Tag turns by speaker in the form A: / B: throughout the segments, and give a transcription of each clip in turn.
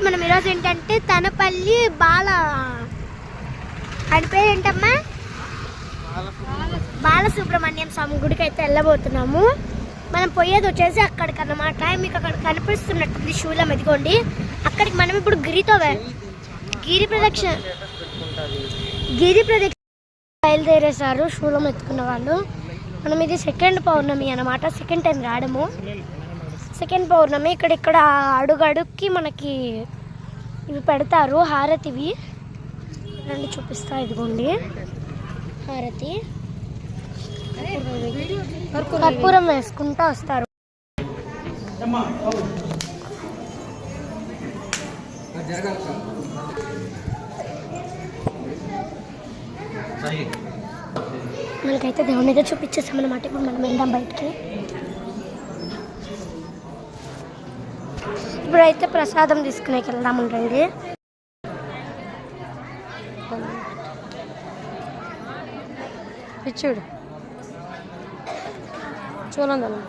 A: మనం ఈరోజు ఏంటంటే తనపల్లి ఆయన పేరు ఏంటమ్మా, బాలసుబ్రహ్మణ్యం స్వామి గుడికి అయితే వెళ్ళబోతున్నాము. మనం పోయేది వచ్చేసి అక్కడికి అన్నమాట. మీకు అక్కడ కనిపిస్తున్నట్టుంది శూలం, ఎదిగోండి అక్కడికి. మనం ఇప్పుడు గిరి ప్రదక్షిణ బయలుదేరేశారు శూలం ఎత్తుకున్న వాళ్ళు. మనం ఇది సెకండ్ పౌర్ణమి అన్నమాట, సెకండ్ టైం రావడము. సెకండ్ పౌర్ణమి ఇక్కడ అడుగుకి మనకి ఇవి పెడతారు, హారతివి. రండి చూపిస్తా, ఇదిగోండి హారతి. కర్పూరం వేసుకుంటూ వస్తారు. మనకైతే దేవుని మీద చూపించేసాం అన్నమాట. ఇప్పుడు మనం వెళ్దాం బయటికి. ఇప్పుడైతే ప్రసాదం తీసుకునేకి వెళ్దామంటండి. చూడు చూడండి అన్నమాట.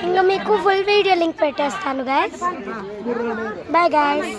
A: ఇంకా మీకు ఫుల్ వీడియో లింక్ పెట్టేస్తాను గైస్. Bye guys.